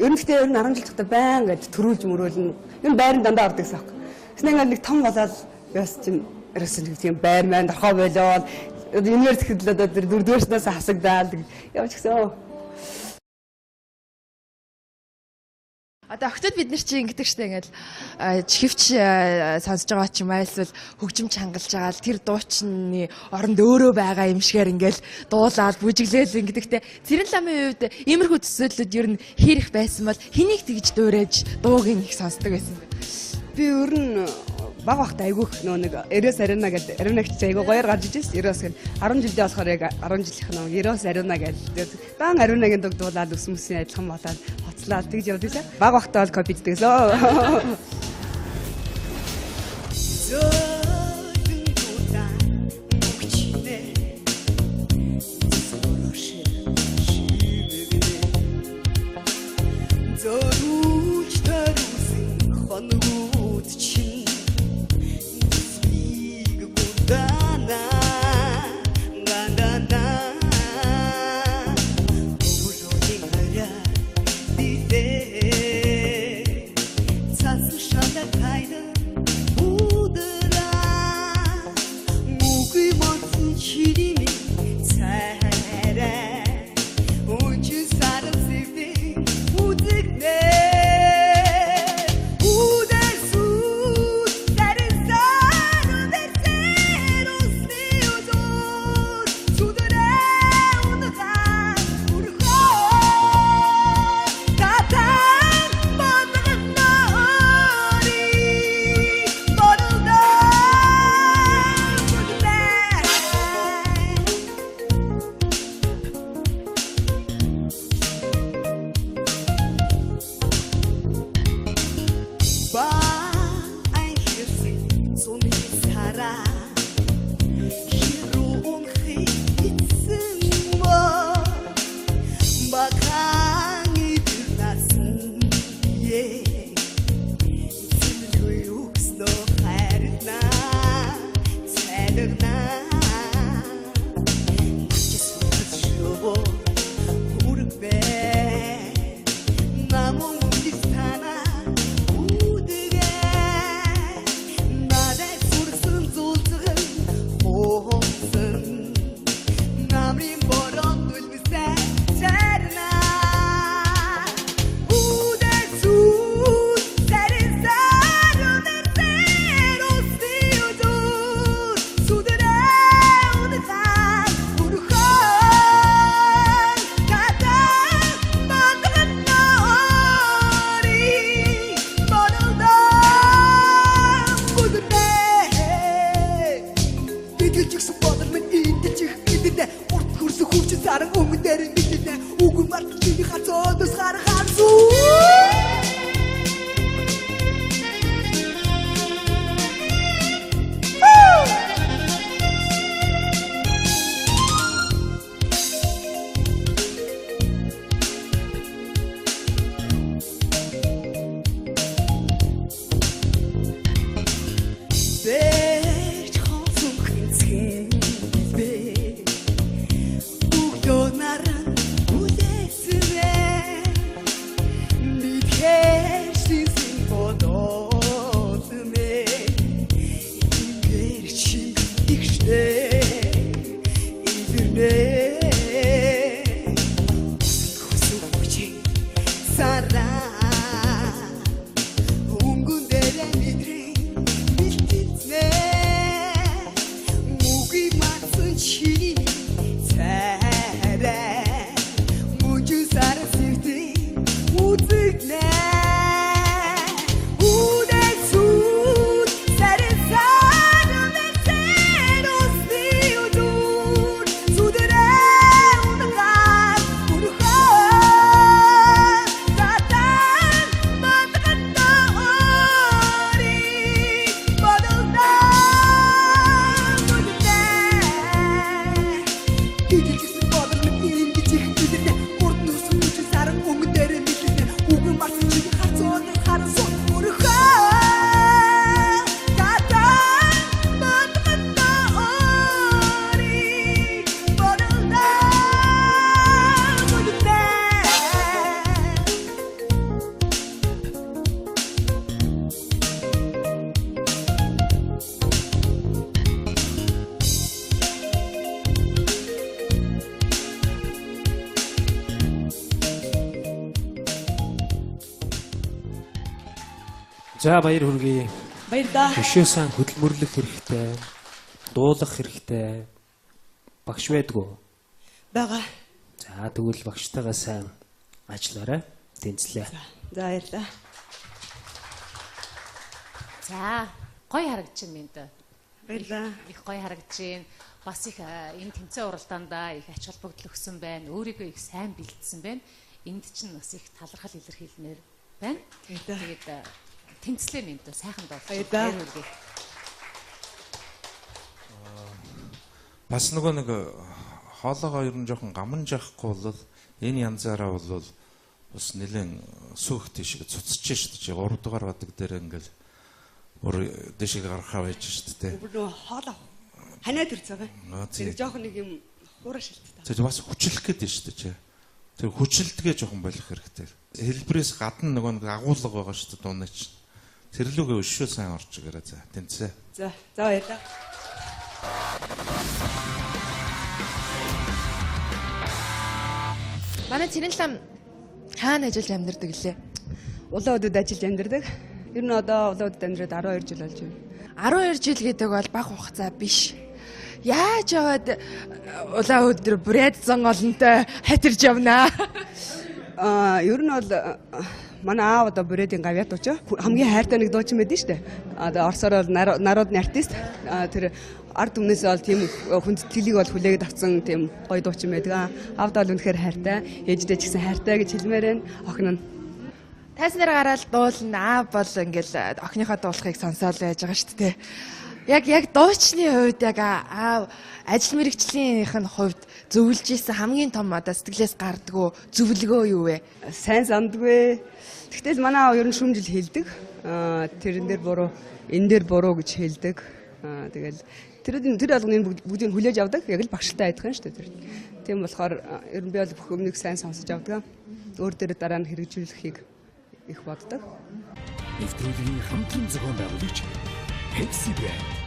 Ерөнхийдөө 10 жил цогтой байн гэж төрүүлж мөрөөлнө. Энэ байранд дандаа ордог гэсэн юм. Тэснэ нэг том болоод яс чинь ерөөсөн тийм байр маань орхоо болоод университет л одоо дөрөвдүгээрснээс хасагдаад явж гисэн. Одоо охтод бид нар чинь ингэдэг штэ ингээл чихвч сонсож байгаа ч юм аа эсвэл хөгжим чангалж байгаа л тэр дуучны оронд өөрөө байгаа юм шигээр ингээл дуулаад бүжиглээл ингэдэгтэй Цэрэн ламын үед иймэрхүү төсөөллөд ер нь хийх байсан бол хэнийг тэгж дуурайж дууг их сонсдог байсан бэ? Би ер нь баг багт айгүйх нэг Эрос Ариуна гэдэг ариунагч айгүй гоёор гарч ижсэн. Эрос гэн 10 жилдээ болохоор яг 10 жилийнх нь Эрос Ариуна гэдэг. Дан ариунагийн дугдуулаад өсмөсөн адилхан болоод хоцлаад тэгж явдгийсэн. Баг багт бол копиддэг лөө. Наран За баяр хүргэе. Баяр да. Өшөөсөн хөдөлмөрлөх хэрэгтэй. Дуулах хэрэгтэй. Багш байдгүй. Бага. За тэгвэл багштайгаа сайн ажиллаарай. Тэнцлээ. За баярлаа. За гоё харагдаж байна мэд. Баярлаа. Их гоё харагдаж байна. Бас их энэ тэмцээн уралдаандаа их ач холбогдол өгсөн байна. Өөрийгөө их сайн бэлдсэн байна. Энд чинь бас их талархал илэрхийлмээр байна. Тэгээд тэнцлээ мэд. Сайхан доо. Баярлаа. Бас нөгөө нэг хоолоогоо ер нь жоохон гаман жахгүй бол энэ янзаараа бол бас нэлээд сүйхтэй шиг цуцж шүү дээ. 3 дугаар бадаг дээр ингээл өөр дэшиг гарахаа байж шүү дээ. Нөгөө хоолоо ханаа төр цагаа. Тэр жоохон нэг юм хуураа шилттэй. Тэр бас хүчлэх гээд шүү дээ. Тэр хүчлэлтгээ жоохон болох хэрэгтэй. Хэлбэрээс гадна нөгөө нэг агуулга байгаа шүү дээ дуунаа чинь. Тэр лүгээ өшөө сайн орж игээрээ за тэнцээ. За баярлаа. Манай Цэрэнлам хаана ажиллаж амьдардаг лээ? Улаан өдөд ажиллаж амьдардаг. Ер нь одоо улаан өдөд амьдраад 12 жил болж байна. 12 жил гэдэг бол бага хугацаа биш. Яаж яваад улаан өдөр бүрээд зон олонтой хатирж явнаа? Ер нь бол манай аав одоо бүрээдийн гавьяа дууч. Хамгийн хайртай нэг дуучин байдэн штэ. Одоо орсоор бол народны артист. Тэр ард түмнээс бол тийм хүндэтгэлийг бол хүлээгээд авсан тийм гоё дуучин байдаг. Аавд бол үнэхээр хайртай. Ээждээ ч гэсэн хайртай гэж хэлмээр байна. Охин нь Тайснаар гараад дуулна. Аав бол ингээл охиныхоо дуулахыг сонсоол байж байгаа шүү дээ. Яг дуучны хувьд яг аав ажил мэргэжлийнх нь хувьд зөвлөж исэн хамгийн том одоо сэтгэлээс гардгөө зөвлөгөө юу вэ? сайн сандгүй. Тэгтэл манай аав ер нь шүмжил хэлдэг. Тэрэн дээр буруу, энэ дээр буруу гэж хэлдэг. Тэгэл тэр алганы бүгдийг хүлээж авдаг. Яг л багшилтай айдах юм шүү дээ. Тийм болохоор ер нь би бол бүх өмнөг сайн сонсож авдаг. Өөр дээр дараа нь хэрэгжүүлэхийг их боддог. Нэвтрүүлгийн хамтран зохион байгуулагч Pepsi Brand.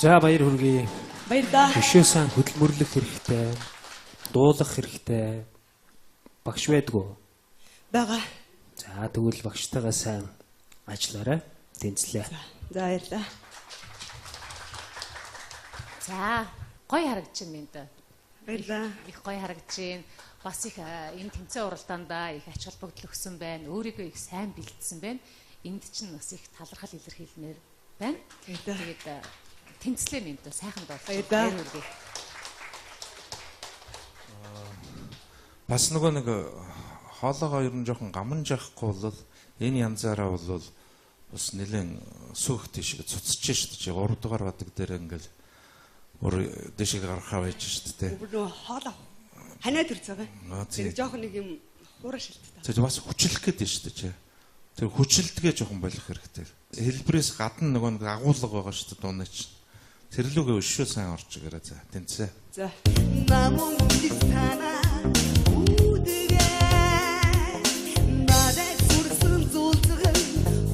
За баяр хүргэе. Баярлалаа. Өшөөсөн хөдөлмөрлөх хэрэгтэй. Дуулах хэрэгтэй. Багш байдгүй. Бага. За тэгвэл багштайгаа сайн ажиллаарай. Тэнцлээ. За баярлалаа. За гоё харагдаж байна энэ. Баярлалаа. Их гоё харагдаж байна. Бас их энэ тэмцээн уралдаандаа их ач холбогдол өгсөн байна. Өөрийгөө их сайн бэлдсэн байна. Энд чинь бас их талархал илэрхийлмээр байна. Тэгээд тэнцлээ нэмдэ сайхан доо. Баярлалаа. Бас нөгөө нэг хоолойгоо ер нь жоохон гаман жахгүй бол энэ янзаараа бол бас нэлээд сүйх тийшээ цуцж штэ чи 3 дугаар бадаг дээр ингээл өөр дэшиг гарахаа байж штэ тэ. Нөгөө хоолоо ханаад ирцээгээ. Тийм. Тэр жоохон нэг юм хураа шилттэй. Тэр бас хүчлэх гээд штэ чи. Тэр хүчлэлтгээ жоохон болох хэрэгтэй. Хэлбэрээс гадна нөгөө нэг агуулга байгаа штэ дуунаа чи. Тэр лүгээ өшөө сайн орж игээрээ за тэнцээ. За. 남은 비슷하나 우드게 나의 술은 zulzug은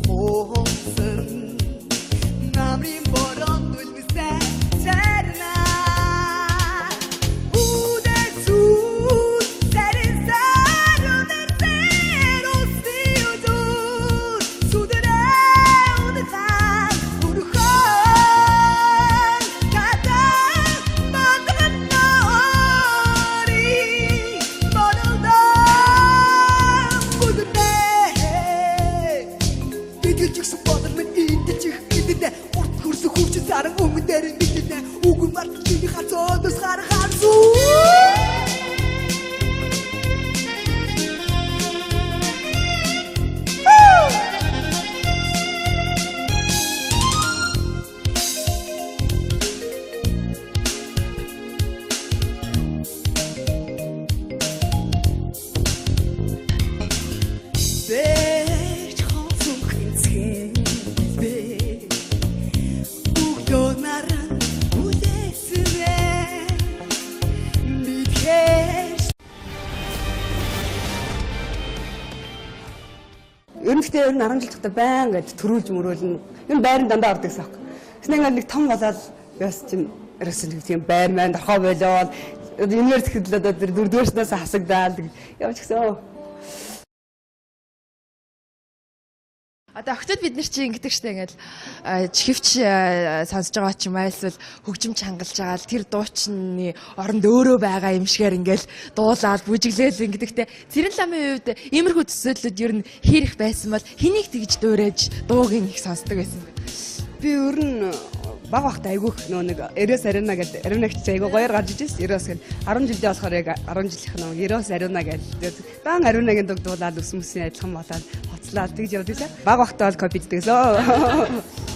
호흡은 남린 보런 눈빛에 자르나 우대수 새린 사료들 새로 씌워준 수들의 우드한 우르한 가다 만들었던 머리 모두 다 묻었네 이들 즉시 뻗으면 이들 즉 이들네 옳고서 훔친 사랑 오면 내를 믿겠네 오고 말도 길이 가서 너 사랑한 수 내 청소 근처에 웃고 나란 무대스네 밑에 Ерөнхийдөө ер нь 10 жил тогтоо байн гэж төрүүлж мөрөөлнө. Энэ байранд дандаа ордог гэсэн. Тэснэ нэг том болоод яс чинь ерөөс нэг тийм байр маань дорхоо болоод университет л одоо тэр дөрөвдүгээрснээс хасагдаал явж гисэн. Одоо охтод бид нар чи ингэдэг штэ ингээл чихвч сонсож байгаа ч юм айлсвал хөгжим чангалж байгаа л тэр дуучны оронд өөрөө байгаа юм шигээр ингээл дуулаад бүжиглээл ингэдэгтэй Цэрэн ламын хувьд иймэрхүү төсөөллөд ер нь хийх байсан бол хэнийг тэгж дуурайж дууг их сонсдог байсан бэ? Би ер нь баг багт айгүйх нөө нэг Эрос Арена гэдэг ариунагч айгүй гоёор гарч ижсэн. Эрос гэл 10 жилдээ болохоор яг 10 жилийнх нь Эрос Арена гэдэг. Дан ариунагийн дугдуулаад өсмөсний адилхан болоод хоцлаад тэгж явдсан. Баг багтаа бол копиддэгсөө.